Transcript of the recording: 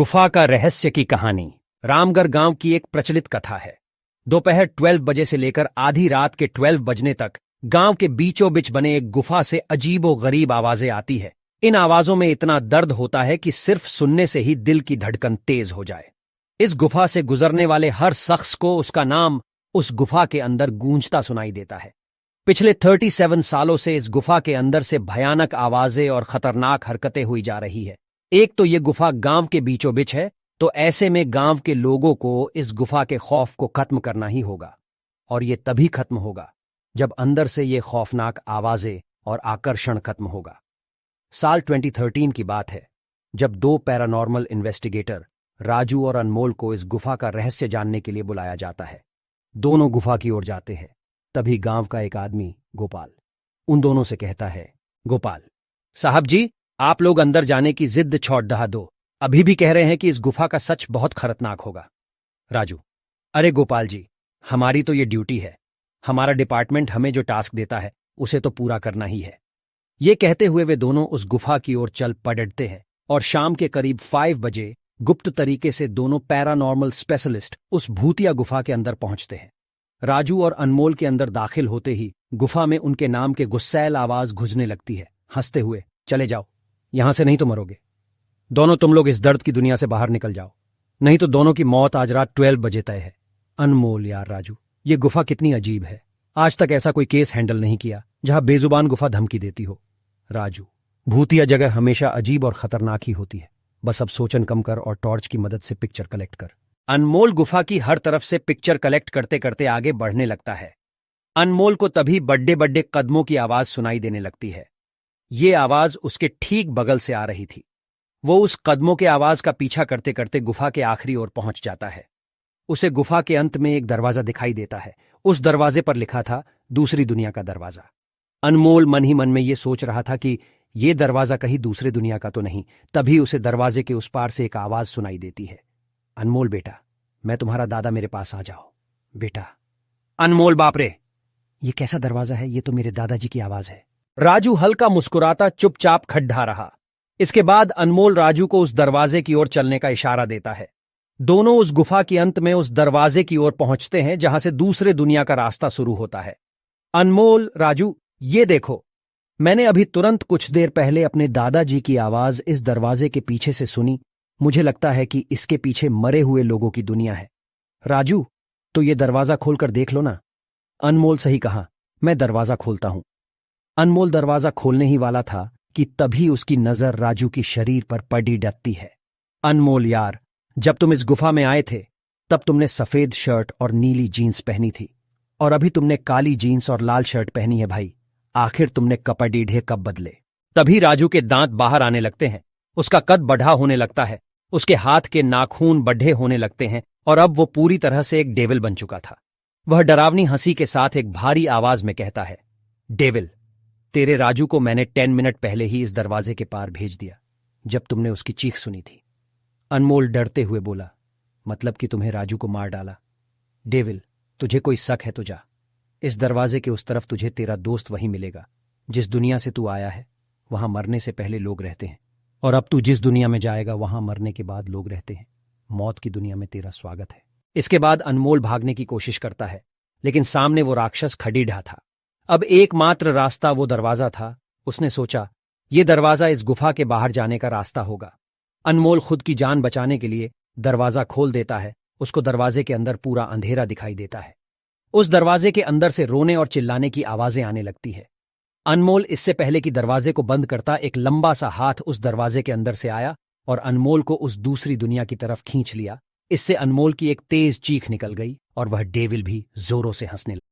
गुफा का रहस्य की कहानी। रामगढ़ गांव की एक प्रचलित कथा है। दोपहर 12 बजे से लेकर आधी रात के 12 बजने तक गांव के बीचों बीच बने एक गुफा से अजीबो गरीब आवाजें आती है। इन आवाजों में इतना दर्द होता है कि सिर्फ सुनने से ही दिल की धड़कन तेज हो जाए। इस गुफा से गुजरने वाले हर शख्स को उसका नाम उस गुफा के अंदर गूंजता सुनाई देता है। पिछले 37 सालों से इस गुफा के अंदर से भयानक आवाजें और खतरनाक हरकतें हुई जा रही है। एक तो ये गुफा गांव के बीचों बीच है, तो ऐसे में गांव के लोगों को इस गुफा के खौफ को खत्म करना ही होगा। और ये तभी खत्म होगा जब अंदर से ये खौफनाक आवाजें और आकर्षण खत्म होगा। साल 2013 की बात है, जब दो पैरानॉर्मल इन्वेस्टिगेटर राजू और अनमोल को इस गुफा का रहस्य जानने के लिए बुलाया जाता है। दोनों गुफा की ओर जाते हैं। तभी गांव का एक आदमी गोपाल उन दोनों से कहता है, गोपाल साहब जी, आप लोग अंदर जाने की जिद छोड़ डहा दो। अभी भी कह रहे हैं कि इस गुफा का सच बहुत खतरनाक होगा। राजू, अरे गोपाल जी, हमारी तो ये ड्यूटी है। हमारा डिपार्टमेंट हमें जो टास्क देता है उसे तो पूरा करना ही है। ये कहते हुए वे दोनों उस गुफा की ओर चल पड़ते हैं और शाम के करीब 5 बजे गुप्त तरीके से दोनों पैरानॉर्मल स्पेशलिस्ट उस भूतिया गुफा के अंदर पहुंचते हैं। राजू और अनमोल के अंदर दाखिल होते ही गुफा में उनके नाम के गुस्सैल आवाज गूंजने लगती है, हंसते हुए, चले जाओ, यहां से नहीं तो मरोगे। दोनों तुम लोग इस दर्द की दुनिया से बाहर निकल जाओ, नहीं तो दोनों की मौत आज रात 12 बजे तय है। अनमोल, यार राजू, ये गुफा कितनी अजीब है। आज तक ऐसा कोई केस हैंडल नहीं किया जहां बेजुबान गुफा धमकी देती हो। राजू, भूतिया जगह हमेशा अजीब और खतरनाक ही होती है। बस अब सोचन कम कर और टॉर्च की मदद से पिक्चर कलेक्ट कर। अनमोल गुफा की हर तरफ से पिक्चर कलेक्ट करते करते आगे बढ़ने लगता है। अनमोल को तभी बड्डे बड्डे कदमों की आवाज सुनाई देने लगती है। ये आवाज उसके ठीक बगल से आ रही थी। वो उस कदमों के आवाज का पीछा करते करते गुफा के आखिरी ओर पहुंच जाता है। उसे गुफा के अंत में एक दरवाजा दिखाई देता है। उस दरवाजे पर लिखा था, दूसरी दुनिया का दरवाजा। अनमोल मन ही मन में ये सोच रहा था कि ये दरवाजा कहीं दूसरे दुनिया का तो नहीं। तभी उसे दरवाजे के उस पार से एक आवाज सुनाई देती है, अनमोल बेटा, मैं तुम्हारा दादा, मेरे पास आ जाओ बेटा। अनमोल, बाप रे, ये कैसा दरवाजा है? ये तो मेरे दादाजी की आवाज है। राजू हल्का मुस्कुराता चुपचाप खड्डा रहा। इसके बाद अनमोल राजू को उस दरवाजे की ओर चलने का इशारा देता है। दोनों उस गुफा के अंत में उस दरवाजे की ओर पहुंचते हैं जहां से दूसरे दुनिया का रास्ता शुरू होता है। अनमोल, राजू, ये देखो, मैंने अभी तुरंत कुछ देर पहले अपने दादाजी की आवाज इस दरवाजे के पीछे से सुनी। मुझे लगता है कि इसके पीछे मरे हुए लोगों की दुनिया है। राजू, तो ये दरवाजा खोलकर देख लो ना। अनमोल, सही कहा, मैं दरवाजा खोलता हूं। अनमोल दरवाजा खोलने ही वाला था कि तभी उसकी नजर राजू की शरीर पर पड़ी डटती है। अनमोल यार, जब तुम इस गुफा में आए थे तब तुमने सफेद शर्ट और नीली जीन्स पहनी थी, और अभी तुमने काली जीन्स और लाल शर्ट पहनी है। भाई, आखिर तुमने कपड़े ढे कब बदले? तभी राजू के दांत बाहर आने लगते हैं। उसका कद बढ़ा होने लगता है। उसके हाथ के नाखून बढ़े होने लगते हैं और अब वो पूरी तरह से एक डेविल बन चुका था। वह डरावनी हंसी के साथ एक भारी आवाज में कहता है, डेविल, तेरे राजू को मैंने 10 मिनट पहले ही इस दरवाजे के पार भेज दिया जब तुमने उसकी चीख सुनी थी। अनमोल डरते हुए बोला, मतलब कि तुम्हें राजू को मार डाला? डेविल, तुझे कोई शक है तो जा। इस दरवाजे के उस तरफ तुझे तेरा दोस्त वहीं मिलेगा। जिस दुनिया से तू आया है वहां मरने से पहले लोग रहते हैं, और अब तू जिस दुनिया में जाएगा वहां मरने के बाद लोग रहते हैं। मौत की दुनिया में तेरा स्वागत है। इसके बाद अनमोल भागने की कोशिश करता है, लेकिन सामने वो राक्षस खड़ी ढा था। अब एकमात्र रास्ता वो दरवाजा था। उसने सोचा, ये दरवाजा इस गुफा के बाहर जाने का रास्ता होगा। अनमोल खुद की जान बचाने के लिए दरवाजा खोल देता है। उसको दरवाजे के अंदर पूरा अंधेरा दिखाई देता है। उस दरवाजे के अंदर से रोने और चिल्लाने की आवाजें आने लगती है। अनमोल इससे पहले कि दरवाजे को बंद करता, एक लंबा सा हाथ उस दरवाजे के अंदर से आया और अनमोल को उस दूसरी दुनिया की तरफ खींच लिया। इससे अनमोल की एक तेज चीख निकल गई और वह डेविल भी जोरों से हंसने लगा।